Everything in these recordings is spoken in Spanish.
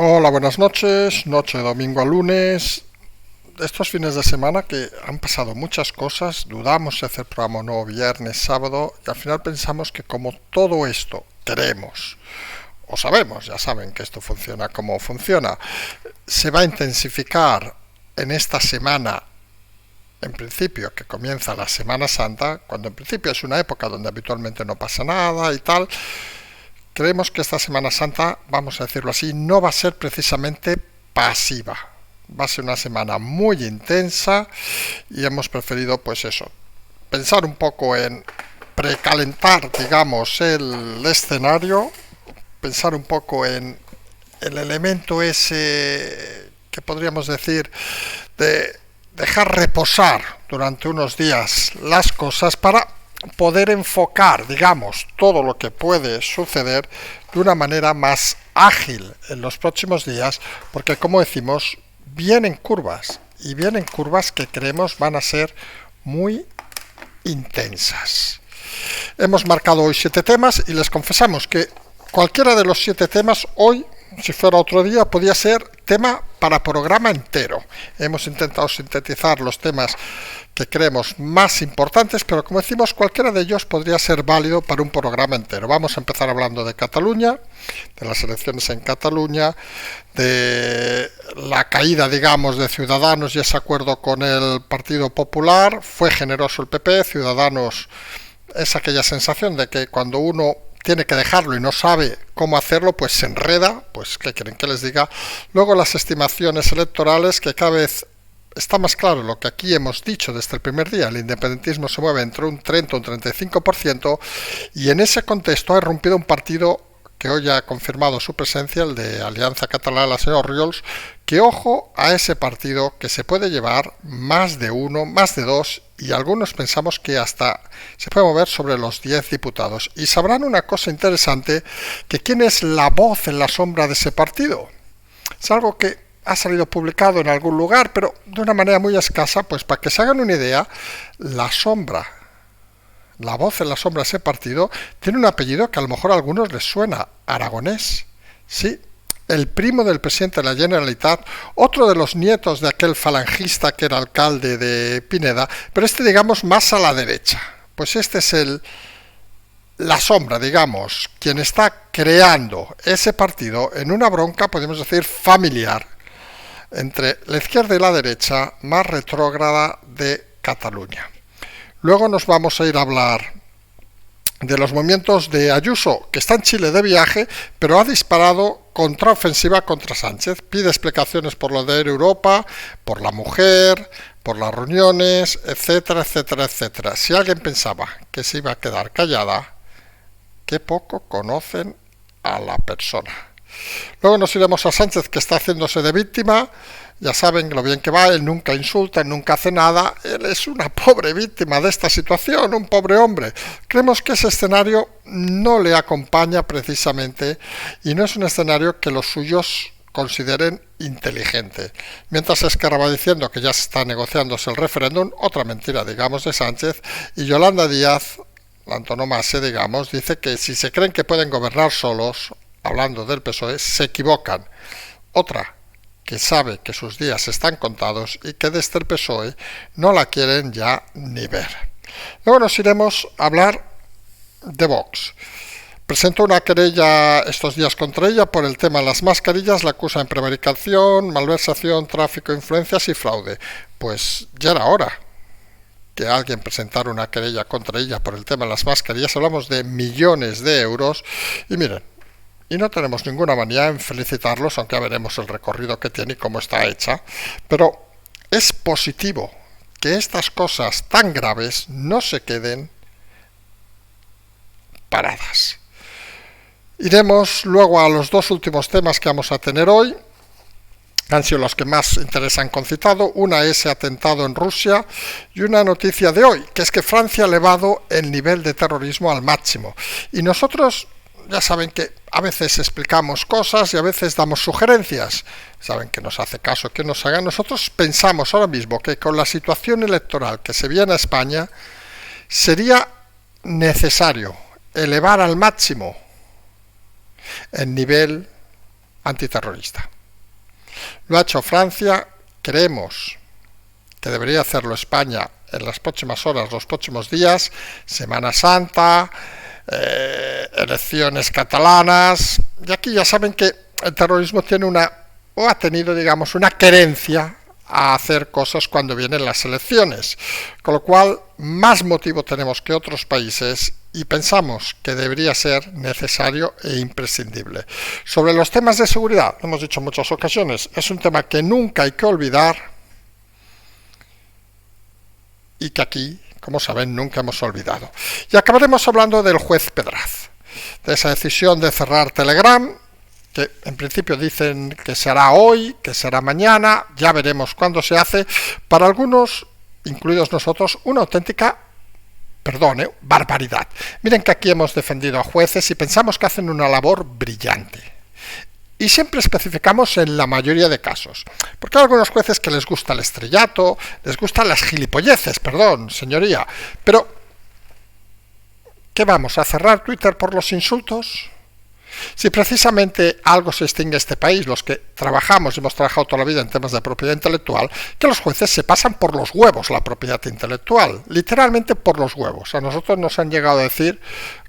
Hola, buenas noches, noche de domingo a lunes. Estos fines de semana que han pasado muchas cosas, dudamos si hacer programa o no viernes, sábado, y al final pensamos que como todo esto queremos, o sabemos, ya saben que esto funciona como funciona, se va a intensificar en esta semana, en principio, que comienza la Semana Santa, cuando en principio es una época donde habitualmente no pasa nada y tal. Creemos que esta Semana Santa, vamos a decirlo así, no va a ser precisamente pasiva. Va a ser una semana muy intensa y hemos preferido, pues eso, pensar un poco en precalentar, digamos, el escenario, pensar un poco en el elemento ese que podríamos decir de dejar reposar durante unos días las cosas para poder enfocar, digamos, todo lo que puede suceder de una manera más ágil en los próximos días, porque como decimos, vienen curvas, y vienen curvas que creemos van a ser muy intensas. Hemos marcado hoy 7 temas y les confesamos que cualquiera de los 7 temas hoy, si fuera otro día, podía ser tema para programa entero. Hemos intentado sintetizar los temas que creemos más importantes, pero como decimos, cualquiera de ellos podría ser válido para un programa entero. Vamos a empezar hablando de Cataluña, de las elecciones en Cataluña, de la caída, digamos, de Ciudadanos y ese acuerdo con el Partido Popular. Fue generoso el PP, Ciudadanos es aquella sensación de que cuando uno tiene que dejarlo y no sabe cómo hacerlo, pues se enreda, pues ¿qué quieren que les diga? Luego las estimaciones electorales, que cada vez está más claro lo que aquí hemos dicho desde el primer día, el independentismo se mueve entre un 30 y un 35%, y en ese contexto ha irrumpido un partido que hoy ha confirmado su presencia, el de Alianza Catalana, la señora Oriols, que ojo a ese partido que se puede llevar más de uno, más de dos, y algunos pensamos que hasta se puede mover sobre los 10 diputados. Y sabrán una cosa interesante, que quién es la voz en la sombra de ese partido. Es algo que ha salido publicado en algún lugar, pero de una manera muy escasa, pues para que se hagan una idea, la voz en la sombra de ese partido, tiene un apellido que a lo mejor a algunos les suena, Aragonés. Sí, el primo del presidente de la Generalitat, otro de los nietos de aquel falangista que era alcalde de Pineda, pero este digamos más a la derecha. Pues este es la sombra, digamos, quien está creando ese partido en una bronca, podemos decir, familiar, entre la izquierda y la derecha más retrógrada de Cataluña. Luego nos vamos a ir a hablar de los movimientos de Ayuso, que está en Chile de viaje, pero ha disparado contraofensiva contra Sánchez. Pide explicaciones por lo de Europa, por la mujer, por las reuniones, etcétera, etcétera, etcétera. Si alguien pensaba que se iba a quedar callada, qué poco conocen a la persona. Luego nos iremos a Sánchez, que está haciéndose de víctima. Ya saben lo bien que va, él nunca insulta, nunca hace nada. Él es una pobre víctima de esta situación, un pobre hombre. Creemos que ese escenario no le acompaña precisamente y no es un escenario que los suyos consideren inteligente. Mientras Esquerra va diciendo que ya se está negociándose el referéndum, otra mentira, digamos, de Sánchez, y Yolanda Díaz, la antonomasia, digamos, dice que si se creen que pueden gobernar solos, hablando del PSOE, se equivocan. Otra que sabe que sus días están contados y que desde el PSOE no la quieren ya ni ver. Luego nos iremos a hablar de Vox. Presentó una querella estos días contra ella por el tema de las mascarillas, la acusa en prevaricación, malversación, tráfico, influencias y fraude. Pues ya era hora que alguien presentara una querella contra ella por el tema de las mascarillas. Hablamos de millones de euros y miren, y no tenemos ninguna manía en felicitarlos, aunque ya veremos el recorrido que tiene y cómo está hecha, pero es positivo que estas cosas tan graves no se queden paradas. Iremos luego a los dos últimos temas que vamos a tener hoy. Han sido los que más interés han concitado. Una es ese atentado en Rusia y una noticia de hoy, que es que Francia ha elevado el nivel de terrorismo al máximo. Y nosotros ya saben que a veces explicamos cosas y a veces damos sugerencias. Saben que nos hace caso que nos hagan. Nosotros pensamos ahora mismo que con la situación electoral que se viene a España sería necesario elevar al máximo el nivel antiterrorista. Lo ha hecho Francia, creemos que debería hacerlo España en las próximas horas, los próximos días, Semana Santa, elecciones catalanas, y aquí ya saben que el terrorismo tiene ha tenido, digamos, una querencia a hacer cosas cuando vienen las elecciones, con lo cual más motivo tenemos que otros países y pensamos que debería ser necesario e imprescindible. Sobre los temas de seguridad, lo hemos dicho en muchas ocasiones, es un tema que nunca hay que olvidar y que aquí, como saben, nunca hemos olvidado. Y acabaremos hablando del juez Pedraz, de esa decisión de cerrar Telegram, que en principio dicen que será hoy, que será mañana, ya veremos cuándo se hace. Para algunos, incluidos nosotros, una auténtica, barbaridad. Miren que aquí hemos defendido a jueces y pensamos que hacen una labor brillante. Y siempre especificamos en la mayoría de casos, porque hay algunos jueces que les gusta el estrellato, les gustan las gilipolleces, señoría, pero ¿qué vamos a cerrar Twitter por los insultos? Si precisamente algo se distingue este país, los que trabajamos y hemos trabajado toda la vida en temas de propiedad intelectual, que los jueces se pasan por los huevos la propiedad intelectual, literalmente por los huevos. A nosotros nos han llegado a decir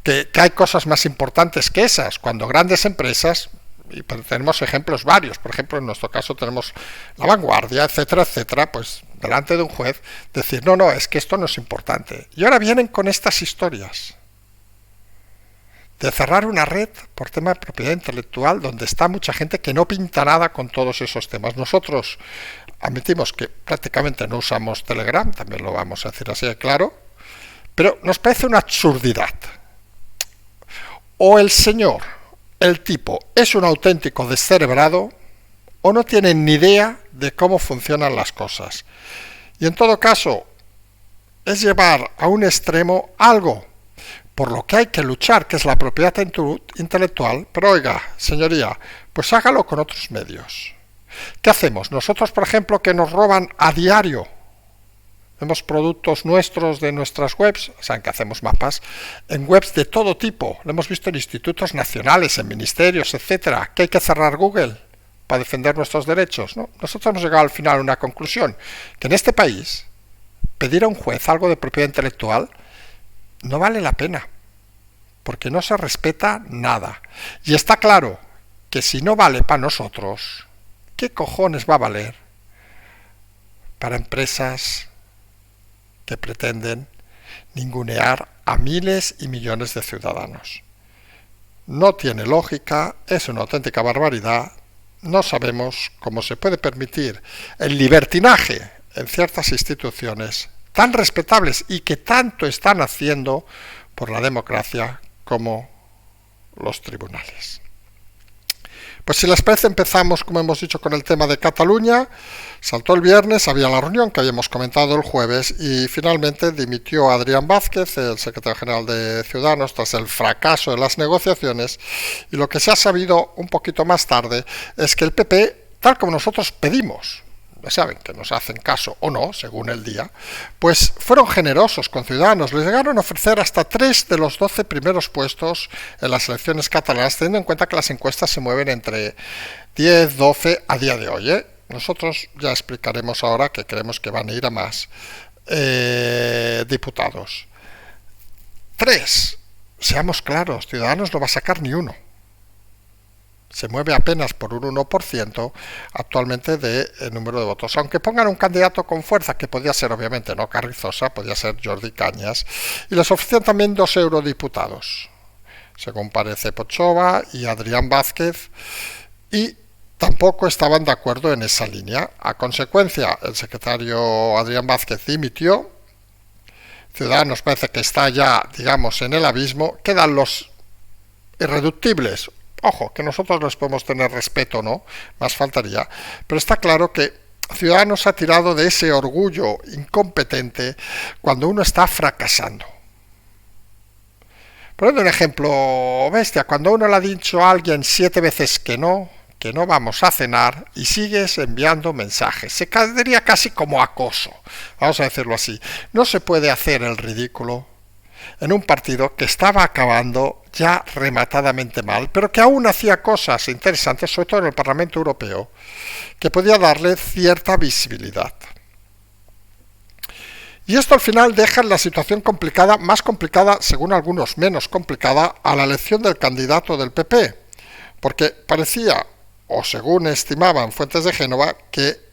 que hay cosas más importantes que esas, cuando grandes empresas, y tenemos ejemplos varios, por ejemplo en nuestro caso tenemos La Vanguardia, etcétera, pues delante de un juez decir, no, es que esto no es importante. Y ahora vienen con estas historias de cerrar una red por tema de propiedad intelectual donde está mucha gente que no pinta nada con todos esos temas. Nosotros admitimos que prácticamente no usamos Telegram, también lo vamos a decir así de claro, pero nos parece una absurdidad. O el tipo, es un auténtico descerebrado, o no tiene ni idea de cómo funcionan las cosas. Y en todo caso, es llevar a un extremo algo por lo que hay que luchar, que es la propiedad intelectual, pero oiga, señoría, pues hágalo con otros medios. ¿Qué hacemos? Nosotros, por ejemplo, que nos roban a diario, vemos productos nuestros de nuestras webs, saben que hacemos mapas, en webs de todo tipo, lo hemos visto en institutos nacionales, en ministerios, etcétera, que hay que cerrar Google para defender nuestros derechos, ¿no? Nosotros hemos llegado al final a una conclusión, que en este país, pedir a un juez algo de propiedad intelectual no vale la pena, porque no se respeta nada. Y está claro que si no vale para nosotros, ¿qué cojones va a valer para empresas que pretenden ningunear a miles y millones de ciudadanos? No tiene lógica, es una auténtica barbaridad. No sabemos cómo se puede permitir el libertinaje en ciertas instituciones tan respetables y que tanto están haciendo por la democracia como los tribunales. Pues si les parece, empezamos, como hemos dicho, con el tema de Cataluña. Saltó el viernes, había la reunión que habíamos comentado el jueves y finalmente dimitió Adrián Vázquez, el secretario general de Ciudadanos, tras el fracaso de las negociaciones. Y lo que se ha sabido un poquito más tarde es que el PP, tal como nosotros pedimos, ya saben que nos hacen caso o no, según el día, pues fueron generosos con Ciudadanos, les llegaron a ofrecer hasta 3 de los 12 primeros puestos en las elecciones catalanas, teniendo en cuenta que las encuestas se mueven entre 10, 12 a día de hoy. Nosotros ya explicaremos ahora que creemos que van a ir a más diputados. 3, seamos claros, Ciudadanos no va a sacar ni uno. Se mueve apenas por un 1% actualmente del número de votos. Aunque pongan un candidato con fuerza, que podía ser obviamente no Carrizosa, podía ser Jordi Cañas, y les ofrecían también 2 eurodiputados, según parece Pochova y Adrián Vázquez, y tampoco estaban de acuerdo en esa línea. A consecuencia, el secretario Adrián Vázquez dimitió. Ciudadanos parece que está ya, digamos, en el abismo. Quedan los irreductibles. Ojo, que nosotros les podemos tener respeto, ¿no? Más faltaría. Pero está claro que Ciudadanos ha tirado de ese orgullo incompetente cuando uno está fracasando. Poniendo un ejemplo bestia, cuando uno le ha dicho a alguien 7 veces que no vamos a cenar y sigues enviando mensajes. Se quedaría casi como acoso, vamos a decirlo así. No se puede hacer el ridículo en un partido que estaba acabando ya rematadamente mal, pero que aún hacía cosas interesantes, sobre todo en el Parlamento Europeo, que podía darle cierta visibilidad. Y esto al final deja la situación complicada, más complicada, según algunos menos complicada, a la elección del candidato del PP, porque parecía, o según estimaban fuentes de Génova, que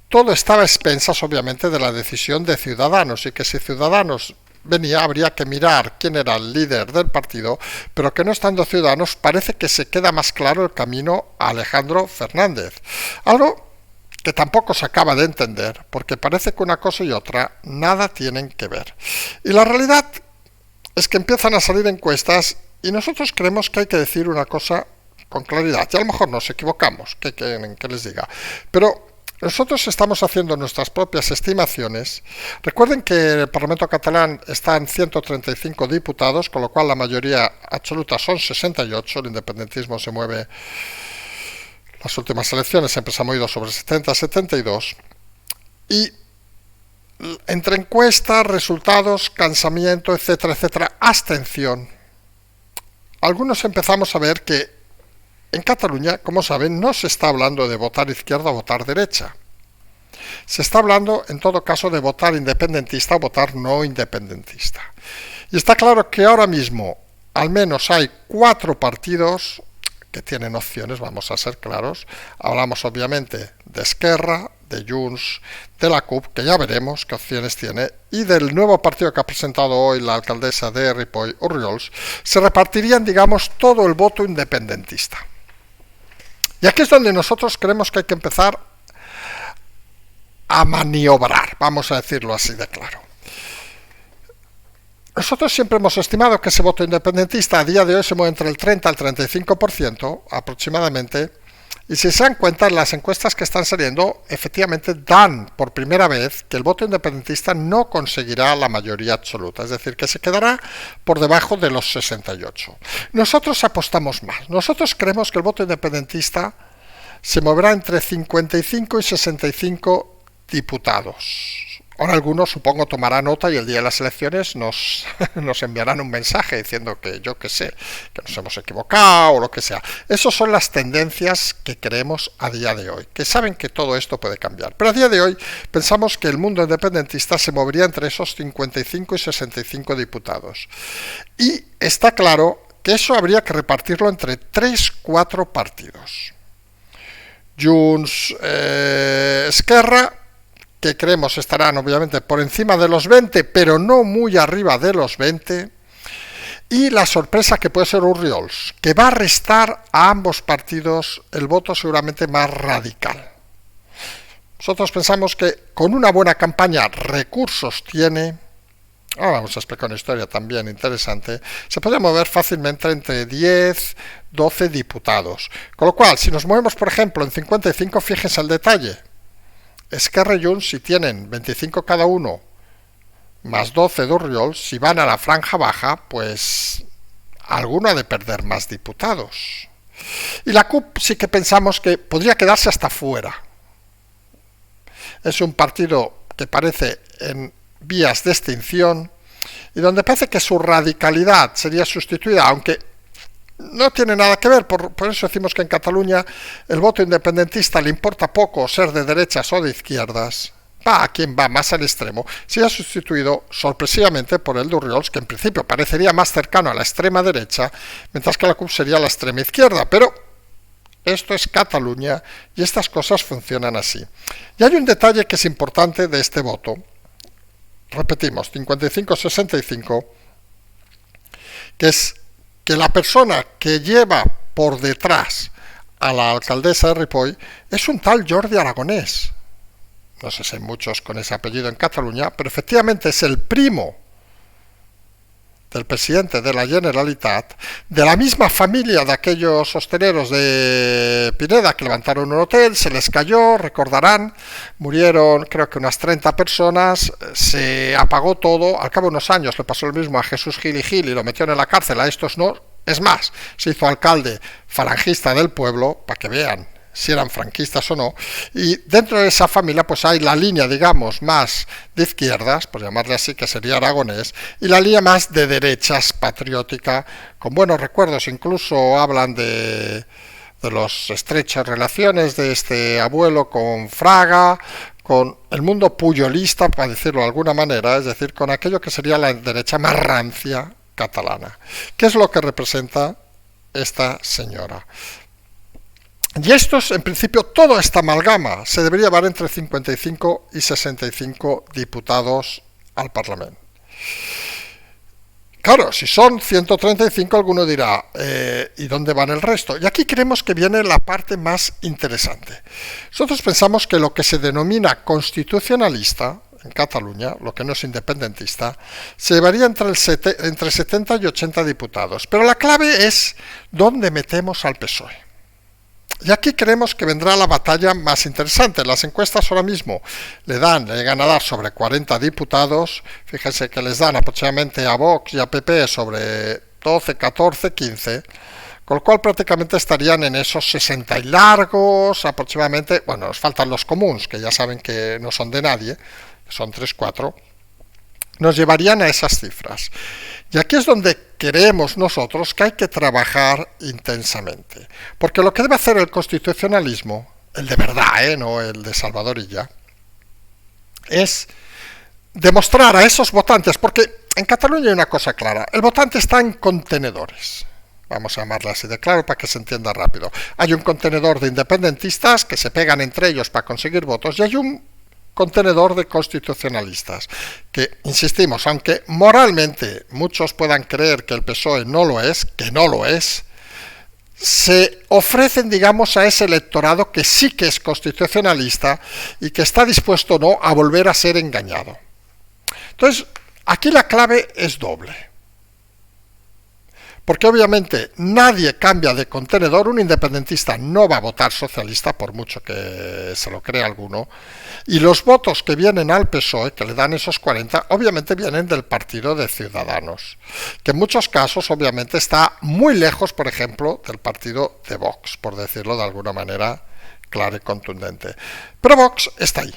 todo estaba a expensas, obviamente, de la decisión de Ciudadanos, y que si Ciudadanos venía habría que mirar quién era el líder del partido, pero que no estando Ciudadanos parece que se queda más claro el camino a Alejandro Fernández. Algo que tampoco se acaba de entender, porque parece que una cosa y otra nada tienen que ver. Y la realidad es que empiezan a salir encuestas y nosotros creemos que hay que decir una cosa con claridad, y a lo mejor nos equivocamos, ¿qué quieren que les diga? Pero nosotros estamos haciendo nuestras propias estimaciones. Recuerden que el Parlamento catalán está en 135 diputados, con lo cual la mayoría absoluta son 68, el independentismo se mueve. Las últimas elecciones siempre se han movido sobre 70-72, y entre encuestas, resultados, cansamiento, etcétera, etcétera, abstención, algunos empezamos a ver que en Cataluña, como saben, no se está hablando de votar izquierda o votar derecha. Se está hablando, en todo caso, de votar independentista o votar no independentista. Y está claro que ahora mismo, al menos hay 4 partidos que tienen opciones, vamos a ser claros. Hablamos obviamente de Esquerra, de Junts, de la CUP, que ya veremos qué opciones tiene, y del nuevo partido que ha presentado hoy la alcaldesa de Ripoll, Orriols. Se repartirían, digamos, todo el voto independentista. Y aquí es donde nosotros creemos que hay que empezar a maniobrar, vamos a decirlo así de claro. Nosotros siempre hemos estimado que ese voto independentista a día de hoy se mueve entre el 30 al 35% aproximadamente, y si se dan cuenta, las encuestas que están saliendo efectivamente dan por primera vez que el voto independentista no conseguirá la mayoría absoluta, es decir, que se quedará por debajo de los 68. Nosotros apostamos más, nosotros creemos que el voto independentista se moverá entre 55 y 65 diputados. Ahora algunos, supongo, tomarán nota y el día de las elecciones nos enviarán un mensaje diciendo que yo qué sé, que nos hemos equivocado o lo que sea. Esas son las tendencias que creemos a día de hoy, que saben que todo esto puede cambiar. Pero a día de hoy pensamos que el mundo independentista se movería entre esos 55 y 65 diputados. Y está claro que eso habría que repartirlo entre 3-4 partidos. Junts, Esquerra, que creemos estarán obviamente por encima de los 20, pero no muy arriba de los 20, y la sorpresa que puede ser Orriols, que va a restar a ambos partidos el voto seguramente más radical. Nosotros pensamos que con una buena campaña, recursos tiene, ahora vamos a explicar una historia también interesante, se puede mover fácilmente entre 10, 12 diputados, con lo cual si nos movemos por ejemplo en 55, fíjense el detalle, Esquerra y Junts, si tienen 25 cada uno, más 12 de Orriols, si van a la franja baja, pues alguno ha de perder más diputados. Y la CUP sí que pensamos que podría quedarse hasta fuera. Es un partido que parece en vías de extinción y donde parece que su radicalidad sería sustituida, aunque no tiene nada que ver, por eso decimos que en Cataluña el voto independentista le importa poco ser de derechas o de izquierdas, va a quien va más al extremo, se ha sustituido sorpresivamente por el de Orriols, que en principio parecería más cercano a la extrema derecha, mientras que la CUP sería la extrema izquierda, pero esto es Cataluña y estas cosas funcionan así. Y hay un detalle que es importante de este voto, repetimos, 55-65, que es que la persona que lleva por detrás a la alcaldesa de Ripoll es un tal Jordi Aragonès. No sé si hay muchos con ese apellido en Cataluña, pero efectivamente es el primo del presidente de la Generalitat, de la misma familia de aquellos hosteleros de Pineda que levantaron un hotel, se les cayó, recordarán, murieron creo que unas 30 personas, se apagó todo, al cabo de unos años le pasó lo mismo a Jesús Gil y Gil y lo metieron en la cárcel, a estos no, es más, se hizo alcalde falangista del pueblo, para que vean si eran franquistas o no, y dentro de esa familia pues hay la línea, digamos, más de izquierdas, por llamarle así, que sería Aragonés, y la línea más de derechas, patriótica, con buenos recuerdos, incluso hablan de las estrechas relaciones de este abuelo con Fraga, con el mundo puyolista, para decirlo de alguna manera, es decir, con aquello que sería la derecha más rancia catalana. ¿Qué es lo que representa esta señora? Y estos, en principio, toda esta amalgama se debería llevar entre 55 y 65 diputados al Parlamento. Claro, si son 135, alguno dirá, ¿y dónde van el resto? Y aquí creemos que viene la parte más interesante. Nosotros pensamos que lo que se denomina constitucionalista en Cataluña, lo que no es independentista, se llevaría entre 70 y 80 diputados. Pero la clave es dónde metemos al PSOE. Y aquí creemos que vendrá la batalla más interesante. Las encuestas ahora mismo le llegan a dar sobre 40 diputados. Fíjense que les dan aproximadamente a Vox y a PP sobre 12, 14, 15. Con lo cual prácticamente estarían en esos 60 y largos aproximadamente. Bueno, nos faltan los comuns, que ya saben que no son de nadie, son 3, 4. Nos llevarían a esas cifras. Y aquí es donde creemos nosotros que hay que trabajar intensamente. Porque lo que debe hacer el constitucionalismo, el de verdad, no el de Salvador Illa, es demostrar a esos votantes, porque en Cataluña hay una cosa clara, el votante está en contenedores. Vamos a llamarla así de claro para que se entienda rápido. Hay un contenedor de independentistas que se pegan entre ellos para conseguir votos y hay un contenedor de constitucionalistas, que, insistimos, aunque moralmente muchos puedan creer que el PSOE no lo es, que no lo es, se ofrecen, digamos, a ese electorado que sí que es constitucionalista y que está dispuesto no a volver a ser engañado. Entonces, aquí la clave es doble. Porque obviamente nadie cambia de contenedor, un independentista no va a votar socialista por mucho que se lo crea alguno, y los votos que vienen al PSOE, que le dan esos 40, obviamente vienen del partido de Ciudadanos, que en muchos casos obviamente está muy lejos, por ejemplo, del partido de Vox, por decirlo de alguna manera clara y contundente. Pero Vox está ahí.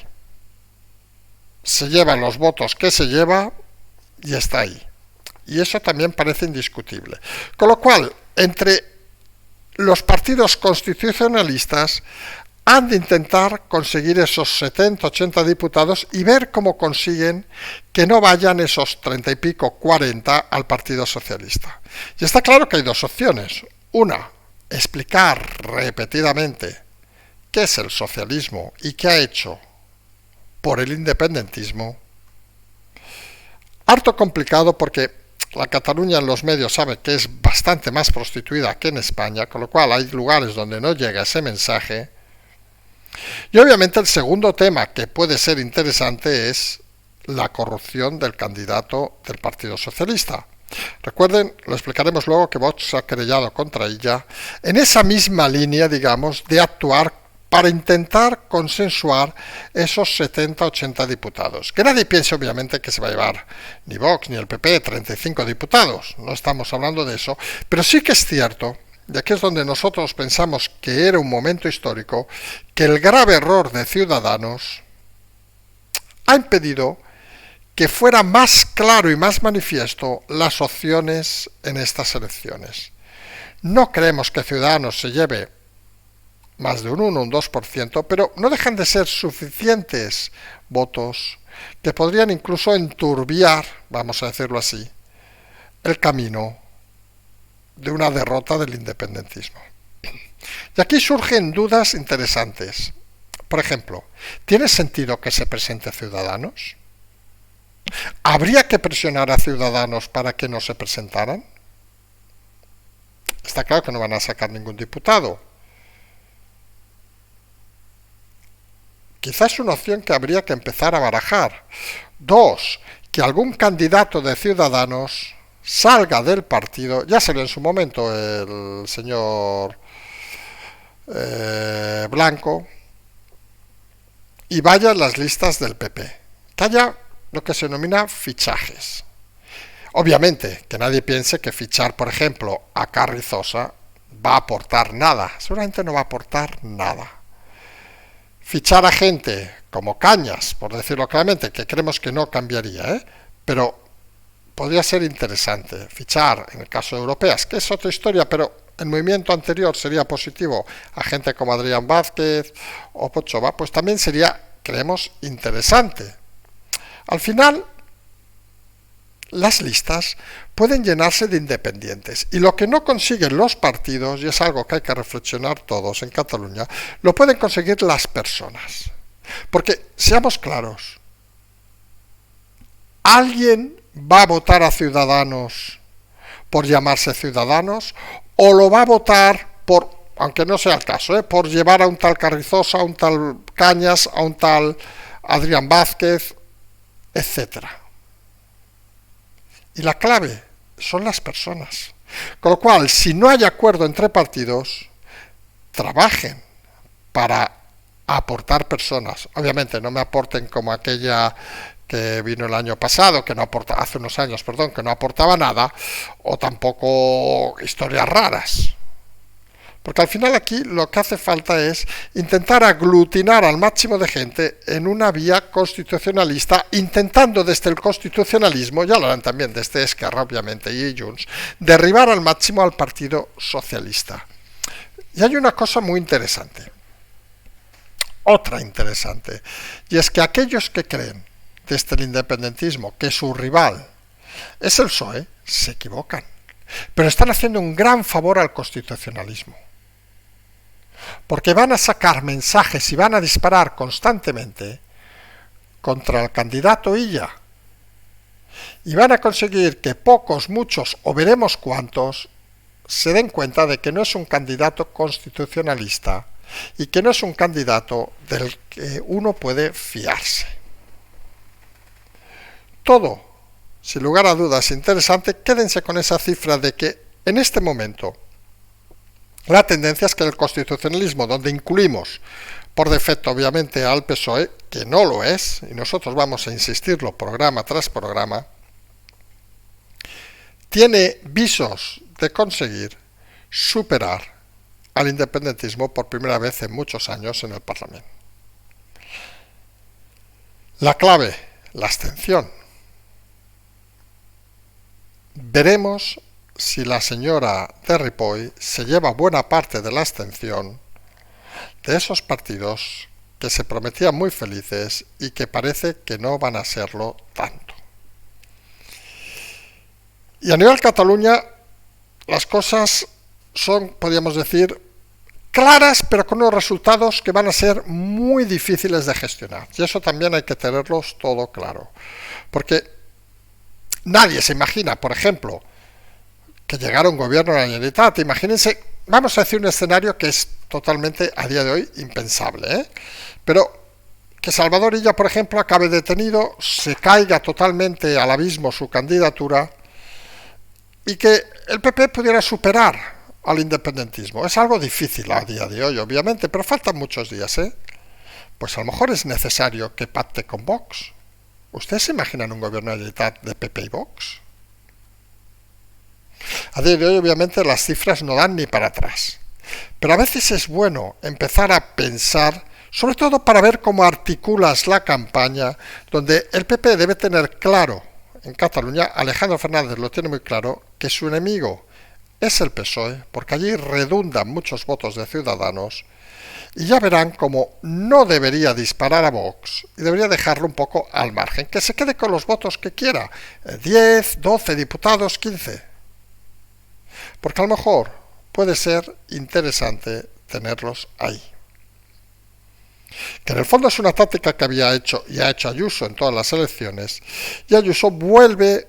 Se llevan los votos que se lleva y está ahí. Y eso también parece indiscutible. Con lo cual, entre los partidos constitucionalistas han de intentar conseguir esos 70, 80 diputados y ver cómo consiguen que no vayan esos 30 y pico, 40 al Partido Socialista. Y está claro que hay dos opciones. Una, explicar repetidamente qué es el socialismo y qué ha hecho por el independentismo. Harto complicado porque la Cataluña en los medios sabe que es bastante más prostituida que en España, con lo cual hay lugares donde no llega ese mensaje. Y obviamente el segundo tema que puede ser interesante es la corrupción del candidato del Partido Socialista. Recuerden, lo explicaremos luego, que Vox se ha querellado contra ella en esa misma línea, digamos, de actuar para intentar consensuar esos 70-80 diputados. Que nadie piense, obviamente, que se va a llevar ni Vox ni el PP 35 diputados, no estamos hablando de eso, pero sí que es cierto, y aquí es donde nosotros pensamos que era un momento histórico, que el grave error de Ciudadanos ha impedido que fuera más claro y más manifiesto las opciones en estas elecciones. No creemos que Ciudadanos se lleve más de un 1, un 2%, pero no dejan de ser suficientes votos que podrían incluso enturbiar, vamos a decirlo así, el camino de una derrota del independentismo. Y aquí surgen dudas interesantes. Por ejemplo, ¿tiene sentido que se presente Ciudadanos? ¿Habría que presionar a Ciudadanos para que no se presentaran? Está claro que no van a sacar ningún diputado. Quizás es una opción que habría que empezar a barajar. 2, que algún candidato de Ciudadanos salga del partido, ya salió en su momento el señor Blanco, y vaya a las listas del PP. Que haya lo que se denomina fichajes. Obviamente, que nadie piense que fichar, por ejemplo, a Carrizosa va a aportar nada, seguramente no va a aportar nada. Fichar a gente como Cañas, por decirlo claramente, que creemos que no cambiaría, pero podría ser interesante. Fichar, en el caso de europeas, que es otra historia, pero el movimiento anterior sería positivo, a gente como Adrián Vázquez o Pochova, pues también sería, creemos, interesante. Al final, las listas pueden llenarse de independientes y lo que no consiguen los partidos, y es algo que hay que reflexionar todos en Cataluña, lo pueden conseguir las personas. Porque, seamos claros, ¿alguien va a votar a Ciudadanos por llamarse Ciudadanos o lo va a votar por, aunque no sea el caso, por llevar a un tal Carrizosa, a un tal Cañas, a un tal Adrián Vázquez, etcétera? Y la clave son las personas. Con lo cual, si no hay acuerdo entre partidos, trabajen para aportar personas. Obviamente no me aporten como aquella que vino el año pasado, que no aporta, hace unos años, perdón, que no aportaba nada, o tampoco historias raras. Porque al final aquí lo que hace falta es intentar aglutinar al máximo de gente en una vía constitucionalista, intentando desde el constitucionalismo, ya lo harán también desde Esquerra, obviamente, y Junts, derribar al máximo al Partido Socialista. Y hay una cosa muy interesante, otra interesante, y es que aquellos que creen desde el independentismo que su rival es el PSOE, se equivocan, pero están haciendo un gran favor al constitucionalismo. Porque van a sacar mensajes y van a disparar constantemente contra el candidato Illa. Y van a conseguir que pocos, muchos o veremos cuántos se den cuenta de que no es un candidato constitucionalista y que no es un candidato del que uno puede fiarse. Todo, sin lugar a dudas, interesante. Quédense con esa cifra de que en este momento la tendencia es que el constitucionalismo, donde incluimos por defecto obviamente al PSOE, que no lo es, y nosotros vamos a insistirlo programa tras programa, tiene visos de conseguir superar al independentismo por primera vez en muchos años en el Parlamento. La clave, la abstención. Veremos si la señora de Ripoll se lleva buena parte de la abstención de esos partidos que se prometían muy felices y que parece que no van a serlo tanto. Y a nivel Cataluña las cosas son, podríamos decir, claras, pero con unos resultados que van a ser muy difíciles de gestionar. Y eso también hay que tenerlos todo claro. Porque nadie se imagina, por ejemplo, que llegara un gobierno de la Generalitat. Imagínense, vamos a decir un escenario que es totalmente a día de hoy impensable, pero que Salvador Illa, por ejemplo, acabe detenido, se caiga totalmente al abismo su candidatura y que el PP pudiera superar al independentismo. Es algo difícil a día de hoy, obviamente, pero faltan muchos días, Pues a lo mejor es necesario que pacte con Vox. ¿Ustedes se imaginan un gobierno de la Generalitat de PP y Vox? A día de hoy, obviamente, las cifras no dan ni para atrás. Pero a veces es bueno empezar a pensar, sobre todo para ver cómo articulas la campaña, donde el PP debe tener claro, en Cataluña, Alejandro Fernández lo tiene muy claro, que su enemigo es el PSOE, porque allí redundan muchos votos de Ciudadanos, y ya verán cómo no debería disparar a Vox y debería dejarlo un poco al margen, que se quede con los votos que quiera, 10, 12 diputados, 15. Porque a lo mejor puede ser interesante tenerlos ahí. Que en el fondo es una táctica que había hecho y ha hecho Ayuso en todas las elecciones, y Ayuso vuelve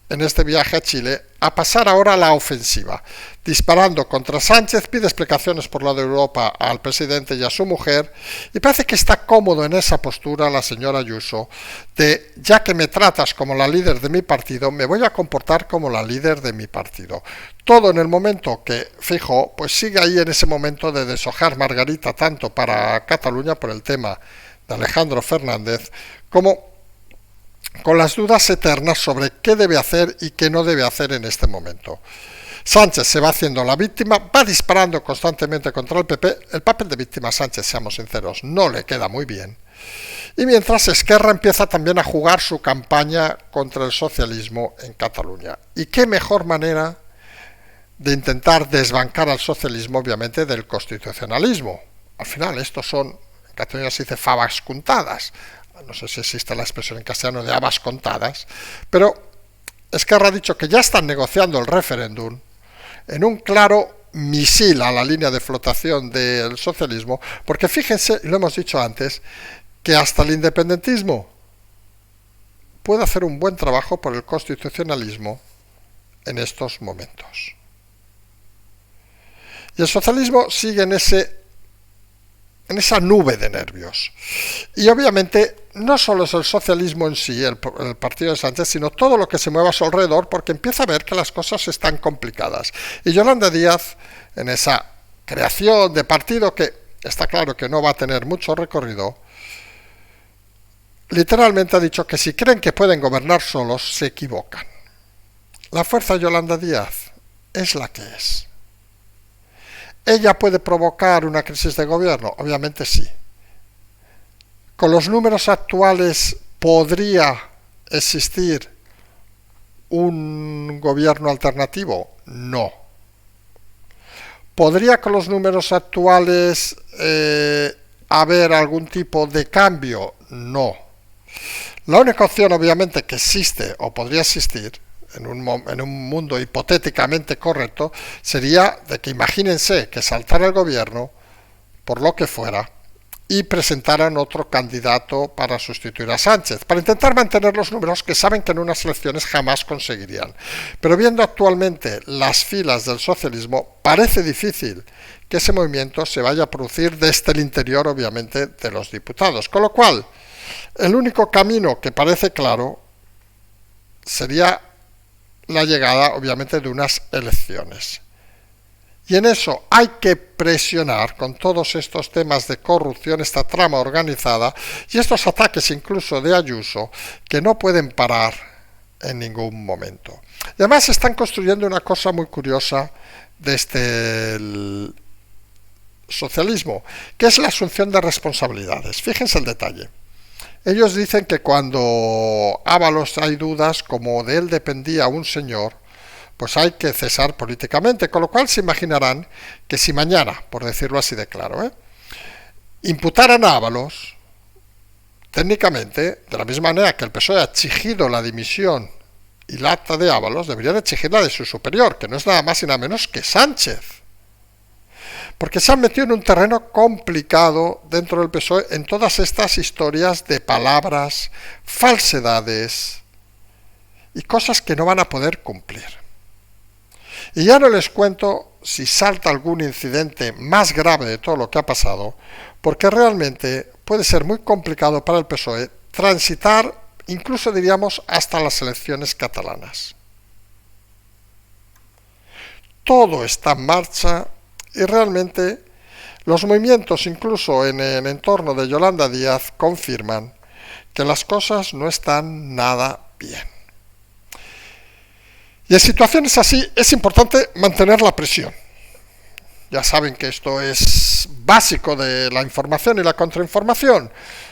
en este viaje a Chile a pasar ahora a la ofensiva, disparando contra Sánchez, pide explicaciones por la de Europa al presidente y a su mujer, y parece que está cómodo en esa postura la señora Ayuso, de ya que me tratas como la líder de mi partido, me voy a comportar como la líder de mi partido. Todo en el momento que Feijóo pues sigue ahí en ese momento de deshojar Margarita, tanto para Cataluña por el tema de Alejandro Fernández, como con las dudas eternas sobre qué debe hacer y qué no debe hacer en este momento. Sánchez se va haciendo la víctima, va disparando constantemente contra el PP. El papel de víctima a Sánchez, seamos sinceros, no le queda muy bien. Y mientras Esquerra empieza también a jugar su campaña contra el socialismo en Cataluña. ¿Y qué mejor manera de intentar desbancar al socialismo, obviamente, del constitucionalismo? Al final, estos son, en Cataluña se dice fabas contadas. No sé si existe la expresión en castellano de habas contadas, pero Esquerra ha dicho que ya están negociando el referéndum en un claro misil a la línea de flotación del socialismo, porque fíjense, y lo hemos dicho antes, que hasta el independentismo puede hacer un buen trabajo por el constitucionalismo en estos momentos. Y el socialismo sigue en esa nube de nervios. Y obviamente no solo es el socialismo en sí, el partido de Sánchez, sino todo lo que se mueva a su alrededor, porque empieza a ver que las cosas están complicadas. Y Yolanda Díaz, en esa creación de partido que está claro que no va a tener mucho recorrido, literalmente ha dicho que si creen que pueden gobernar solos, se equivocan. La fuerza de Yolanda Díaz es la que es. ¿Ella puede provocar una crisis de gobierno? Obviamente sí. ¿Con los números actuales podría existir un gobierno alternativo? No. ¿Podría con los números actuales haber algún tipo de cambio? No. La única opción, obviamente, que existe o podría existir en un mundo hipotéticamente correcto sería de que imagínense que saltara el gobierno por lo que fuera y presentaran otro candidato para sustituir a Sánchez, para intentar mantener los números que saben que en unas elecciones jamás conseguirían. Pero viendo actualmente las filas del socialismo, parece difícil que ese movimiento se vaya a producir desde el interior, obviamente, de los diputados. Con lo cual, el único camino que parece claro sería la llegada, obviamente, de unas elecciones. Y en eso hay que presionar con todos estos temas de corrupción, esta trama organizada y estos ataques incluso de Ayuso que no pueden parar en ningún momento. Y además están construyendo una cosa muy curiosa desde el socialismo, que es la asunción de responsabilidades. Fíjense el detalle. Ellos dicen que cuando Ábalos hay dudas, como de él dependía un señor, pues hay que cesar políticamente, con lo cual se imaginarán que si mañana, por decirlo así de claro, imputaran a Ábalos, técnicamente, de la misma manera que el PSOE ha exigido la dimisión y la acta de Ábalos, deberían exigirla de su superior, que no es nada más y nada menos que Sánchez. Porque se han metido en un terreno complicado dentro del PSOE en todas estas historias de palabras, falsedades y cosas que no van a poder cumplir. Y ya no les cuento si salta algún incidente más grave de todo lo que ha pasado, porque realmente puede ser muy complicado para el PSOE transitar, incluso diríamos, hasta las elecciones catalanas. Todo está en marcha y realmente los movimientos, incluso en el entorno de Yolanda Díaz, confirman que las cosas no están nada bien. Y en situaciones así es importante mantener la presión. Ya saben que esto es básico de la información y la contrainformación.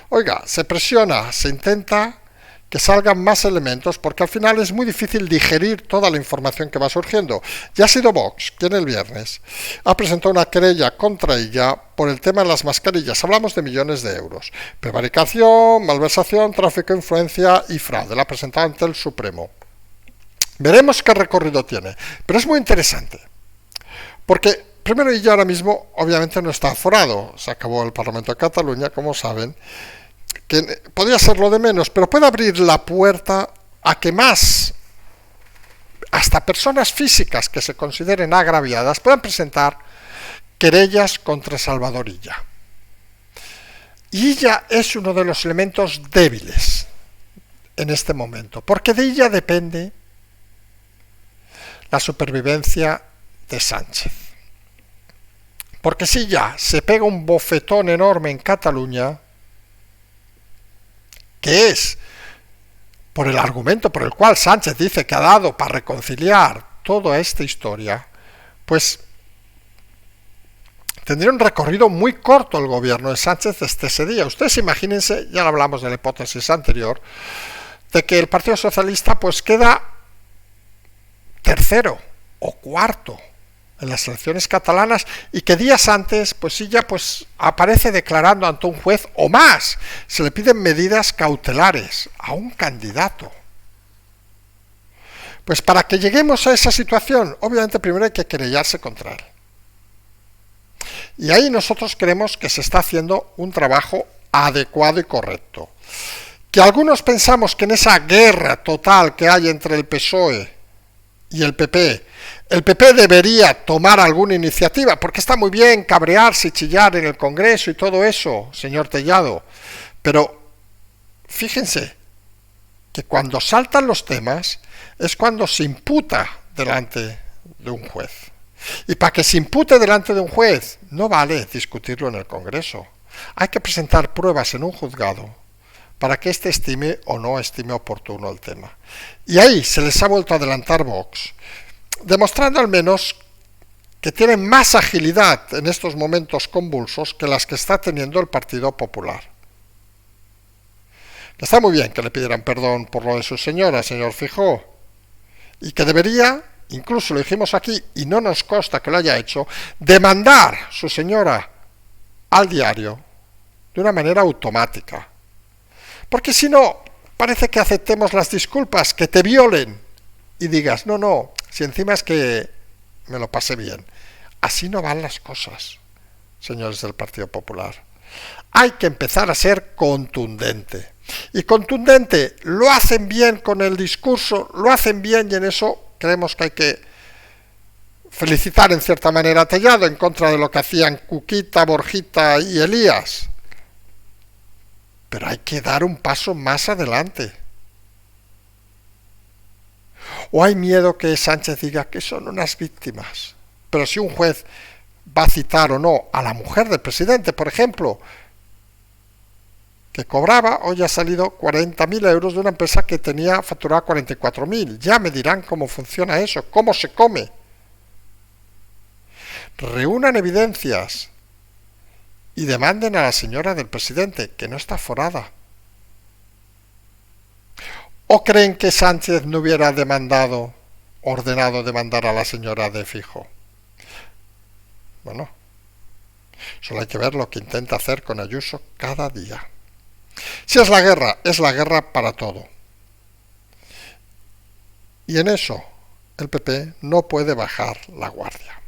Oiga, se presiona, se intenta que salgan más elementos, porque al final es muy difícil digerir toda la información que va surgiendo. Ya ha sido Vox quien el viernes ha presentado una querella contra ella por el tema de las mascarillas. Hablamos de millones de euros. Prevaricación, malversación, tráfico de influencia y fraude. La ha presentado ante el Supremo. Veremos qué recorrido tiene. Pero es muy interesante. Porque primero ella ahora mismo obviamente no está aforado. Se acabó el Parlamento de Cataluña, como saben, que podría ser lo de menos, pero puede abrir la puerta a que más, hasta personas físicas que se consideren agraviadas, puedan presentar querellas contra Salvador Illa. Y Illa es uno de los elementos débiles en este momento, porque de Illa depende la supervivencia de Sánchez. Porque si Illa se pega un bofetón enorme en Cataluña, que es por el argumento por el cual Sánchez dice que ha dado para reconciliar toda esta historia, pues tendría un recorrido muy corto el gobierno de Sánchez desde ese día. Ustedes imagínense, ya lo hablamos de la hipótesis anterior, de que el Partido Socialista pues queda tercero o cuarto en las elecciones catalanas y que días antes pues sí ya pues aparece declarando ante un juez o más, se le piden medidas cautelares a un candidato. Pues para que lleguemos a esa situación, obviamente primero hay que querellarse contra él. Y ahí nosotros creemos que se está haciendo un trabajo adecuado y correcto. Que algunos pensamos que en esa guerra total que hay entre el PSOE y el PP debería tomar alguna iniciativa, porque está muy bien cabrearse y chillar en el Congreso y todo eso, señor Tellado, pero fíjense que cuando saltan los temas es cuando se imputa delante de un juez. Y para que se impute delante de un juez no vale discutirlo en el Congreso. Hay que presentar pruebas en un juzgado para que éste estime o no estime oportuno el tema. Y ahí se les ha vuelto a adelantar Vox, demostrando al menos que tienen más agilidad en estos momentos convulsos que las que está teniendo el Partido Popular. Está muy bien que le pidieran perdón por lo de su señora, señor Feijóo, y que debería, incluso lo dijimos aquí y no nos consta que lo haya hecho, demandar su señora al diario de una manera automática. Porque si no, parece que aceptemos las disculpas, que te violen y digas, no, si encima es que me lo pasé bien. Así no van las cosas, señores del Partido Popular. Hay que empezar a ser contundente. Y contundente, lo hacen bien con el discurso, lo hacen bien y en eso creemos que hay que felicitar en cierta manera a Tellado en contra de lo que hacían Cuquita, Borjita y Elías. Pero hay que dar un paso más adelante. ¿O hay miedo que Sánchez diga que son unas víctimas? Pero si un juez va a citar o no a la mujer del presidente, por ejemplo, que cobraba, hoy ha salido 40.000 euros de una empresa que tenía facturada 44.000. Ya me dirán cómo funciona eso, cómo se come. Reúnan evidencias y demanden a la señora del presidente, que no está forada. ¿O creen que Sánchez no hubiera ordenado demandar a la señora de Feijóo? Bueno, solo hay que ver lo que intenta hacer con Ayuso cada día. Si es la guerra para todo. Y en eso el PP no puede bajar la guardia.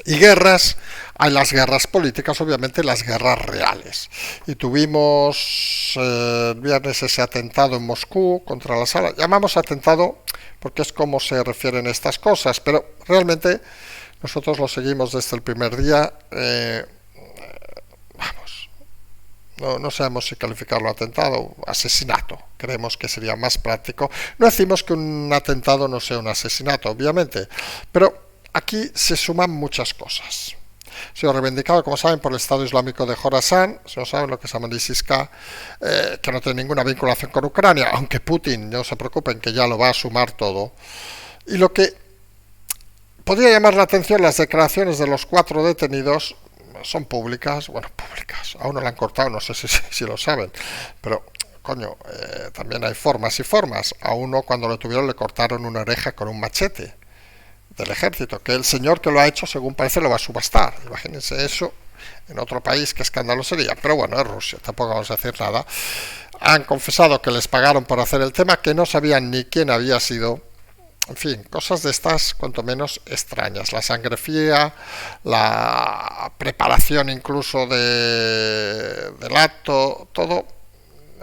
Y guerras, hay las guerras políticas, obviamente las guerras reales. Y tuvimos el viernes ese atentado en Moscú contra la sala. Llamamos atentado porque es como se refieren estas cosas, pero realmente nosotros lo seguimos desde el primer día. No sabemos si calificarlo atentado o asesinato. Creemos que sería más práctico. No decimos que un atentado no sea un asesinato, obviamente, pero aquí se suman muchas cosas. Ha sido reivindicado, como saben, por el Estado Islámico de Jorasán, si no saben lo que se llama el ISIS-K, que no tiene ninguna vinculación con Ucrania, aunque Putin, no se preocupen, que ya lo va a sumar todo. Y lo que podría llamar la atención, las declaraciones de los 4 detenidos son públicas, a uno le han cortado, no sé si lo saben, pero coño, también hay formas y formas. A uno cuando lo tuvieron le cortaron una oreja con un machete del ejército, que el señor que lo ha hecho, según parece, lo va a subastar. Imagínense eso en otro país, qué escándalo sería. Pero bueno, es Rusia, tampoco vamos a decir nada. Han confesado que les pagaron por hacer el tema, que no sabían ni quién había sido. En fin, cosas de estas cuanto menos extrañas. La sangre fría, la preparación incluso del acto, todo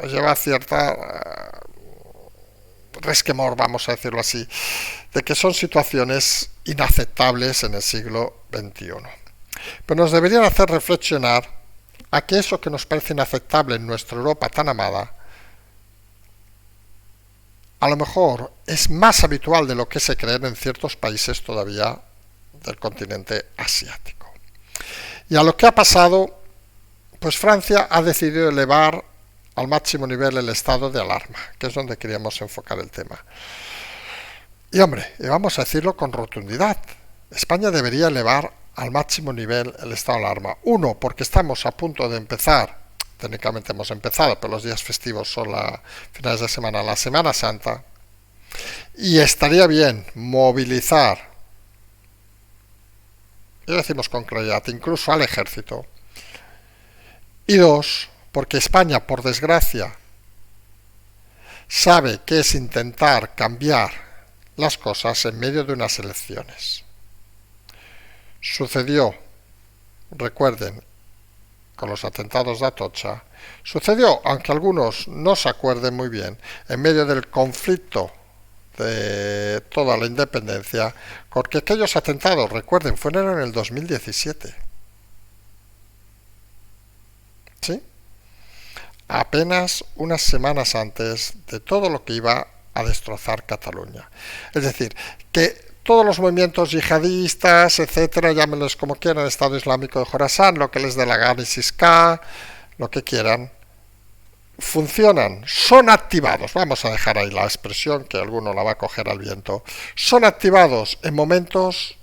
lleva cierta resquemor, vamos a decirlo así, de que son situaciones inaceptables en el siglo XXI. Pero nos deberían hacer reflexionar a que eso que nos parece inaceptable en nuestra Europa tan amada, a lo mejor es más habitual de lo que se cree en ciertos países todavía del continente asiático. Y a lo que ha pasado, pues Francia ha decidido elevar al máximo nivel el estado de alarma, que es donde queríamos enfocar el tema. Y hombre, y vamos a decirlo con rotundidad, España debería elevar al máximo nivel el estado de alarma. Uno, porque estamos a punto de empezar, técnicamente hemos empezado, pero los días festivos son finales de semana, la Semana Santa, y estaría bien movilizar, y decimos con claridad, incluso al ejército. Y dos, porque España, por desgracia, sabe que es intentar cambiar las cosas en medio de unas elecciones. Sucedió, recuerden, con los atentados de Atocha, sucedió, aunque algunos no se acuerden muy bien, en medio del conflicto de toda la independencia, porque aquellos atentados, recuerden, fueron en el 2017. ¿Sí? Apenas unas semanas antes de todo lo que iba a destrozar Cataluña. Es decir, que todos los movimientos yihadistas, etcétera, llámenlos como quieran, Estado Islámico de Jorasán, lo que les dé la gana, ISIS-K, lo que quieran, funcionan, son activados, vamos a dejar ahí la expresión que alguno la va a coger al viento, son activados en momentos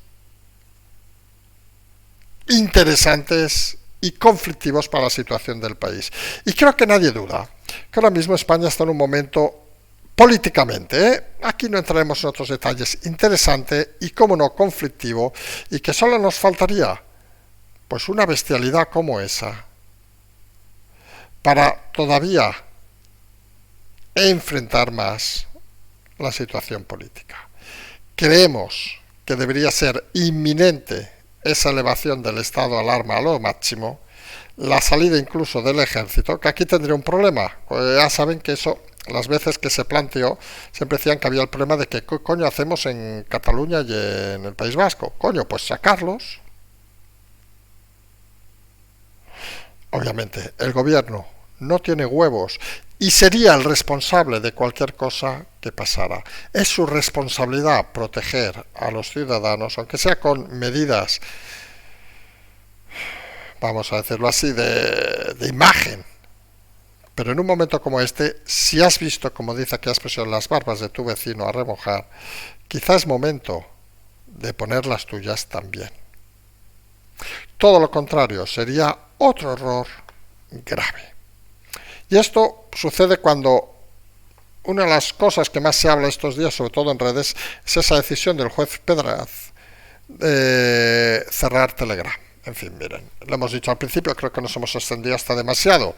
interesantes y conflictivos para la situación del país. Y creo que nadie duda que ahora mismo España está en un momento políticamente, aquí no entraremos en otros detalles, interesante y, como no, conflictivo, y que solo nos faltaría pues una bestialidad como esa para todavía enfrentar más la situación política. Creemos que debería ser inminente esa elevación del estado de alarma a lo máximo, la salida incluso del ejército, que aquí tendría un problema. Ya saben que eso, las veces que se planteó, siempre decían que había el problema de que ¿qué coño hacemos en Cataluña y en el País Vasco? Coño, pues sacarlos. Obviamente, el gobierno no tiene huevos y sería el responsable de cualquier cosa que pasara. Es su responsabilidad proteger a los ciudadanos, aunque sea con medidas, vamos a decirlo así, de imagen. Pero en un momento como este, si has visto, como dice aquella expresión, las barbas de tu vecino a remojar, quizás es momento de poner las tuyas también. Todo lo contrario, sería otro error grave. Y esto sucede cuando una de las cosas que más se habla estos días, sobre todo en redes, es esa decisión del juez Pedraz de cerrar Telegram. En fin, miren, lo hemos dicho al principio, creo que nos hemos extendido hasta demasiado.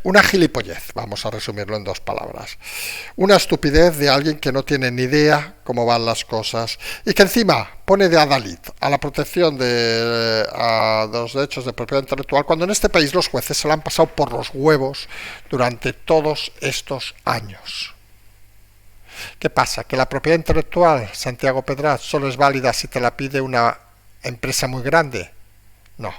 Una gilipollez, vamos a resumirlo en dos palabras. Una estupidez de alguien que no tiene ni idea cómo van las cosas y que encima pone de adalid a la protección de los derechos de propiedad intelectual, cuando en este país los jueces se lo han pasado por los huevos durante todos estos años. ¿Qué pasa? ¿Que la propiedad intelectual, Santiago Pedraz, solo es válida si te la pide una empresa muy grande? No.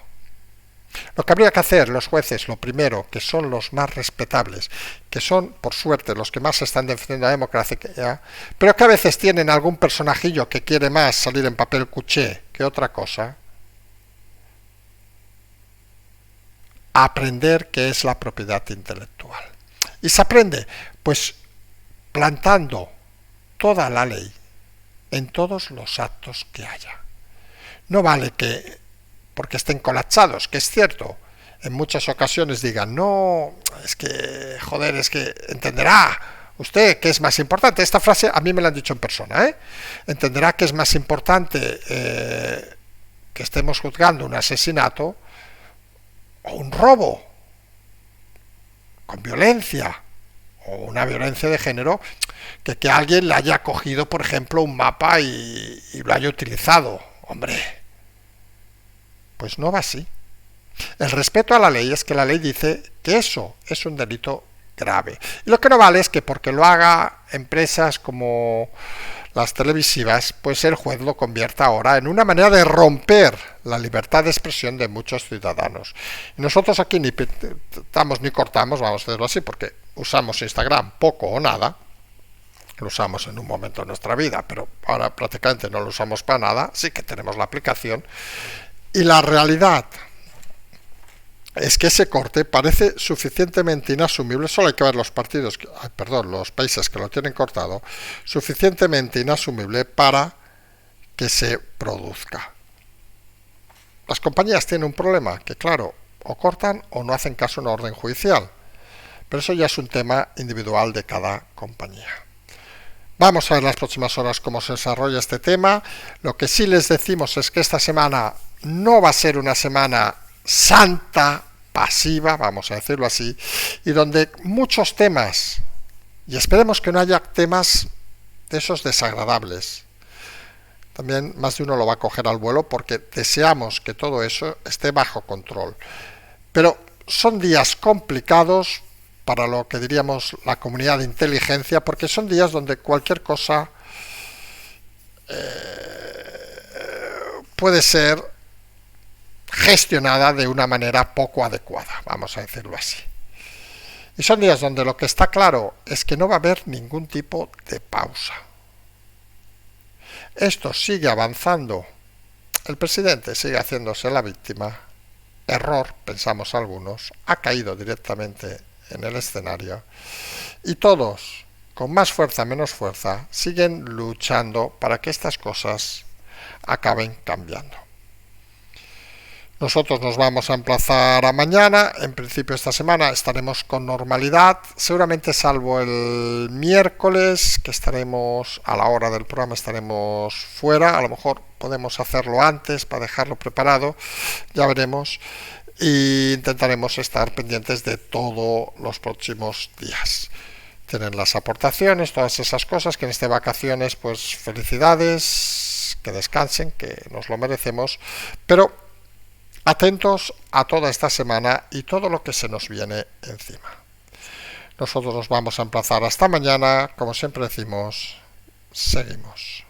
Lo que habría que hacer los jueces, lo primero, que son los más respetables, que son, por suerte, los que más están defendiendo la democracia, pero que a veces tienen algún personajillo que quiere más salir en papel cuché que otra cosa, aprender qué es la propiedad intelectual. Y se aprende, pues, plantando toda la ley en todos los actos que haya. No vale que porque estén colapsados, que es cierto, en muchas ocasiones digan, no, es que, joder, es que entenderá usted que es más importante. Esta frase a mí me la han dicho en persona, entenderá que es más importante que estemos juzgando un asesinato o un robo con violencia o una violencia de género, que alguien le haya cogido, por ejemplo, un mapa y lo haya utilizado. Hombre, pues no va así. El respeto a la ley es que la ley dice que eso es un delito grave. Y lo que no vale es que porque lo haga empresas como las televisivas, pues el juez lo convierta ahora en una manera de romper la libertad de expresión de muchos ciudadanos. Y nosotros aquí ni pintamos ni cortamos, vamos a decirlo así, porque usamos Instagram poco o nada. Lo usamos en un momento de nuestra vida, pero ahora prácticamente no lo usamos para nada. Sí que tenemos la aplicación. Y la realidad es que ese corte parece suficientemente inasumible, solo hay que ver los partidos, los países que lo tienen cortado, suficientemente inasumible para que se produzca. Las compañías tienen un problema, que claro, o cortan o no hacen caso a una orden judicial, pero eso ya es un tema individual de cada compañía. Vamos a ver las próximas horas cómo se desarrolla este tema. Lo que sí les decimos es que esta semana no va a ser una semana santa, pasiva, vamos a decirlo así, y donde muchos temas, y esperemos que no haya temas de esos desagradables, también más de uno lo va a coger al vuelo porque deseamos que todo eso esté bajo control. Pero son días complicados para lo que diríamos la comunidad de inteligencia, porque son días donde cualquier cosa puede ser gestionada de una manera poco adecuada, vamos a decirlo así. Y son días donde lo que está claro es que no va a haber ningún tipo de pausa. Esto sigue avanzando. El presidente sigue haciéndose la víctima. Error, pensamos algunos, ha caído directamente en el escenario. Y todos, con más fuerza, menos fuerza, siguen luchando para que estas cosas acaben cambiando. Nosotros nos vamos a emplazar a mañana. En principio esta semana estaremos con normalidad, seguramente salvo el miércoles, que estaremos a la hora del programa, estaremos fuera. A lo mejor podemos hacerlo antes para dejarlo preparado, ya veremos. E intentaremos estar pendientes de todos los próximos días. Tienen las aportaciones, todas esas cosas, que en estas vacaciones pues felicidades, que descansen, que nos lo merecemos, pero atentos a toda esta semana y todo lo que se nos viene encima. Nosotros nos vamos a emplazar hasta mañana, como siempre decimos, seguimos.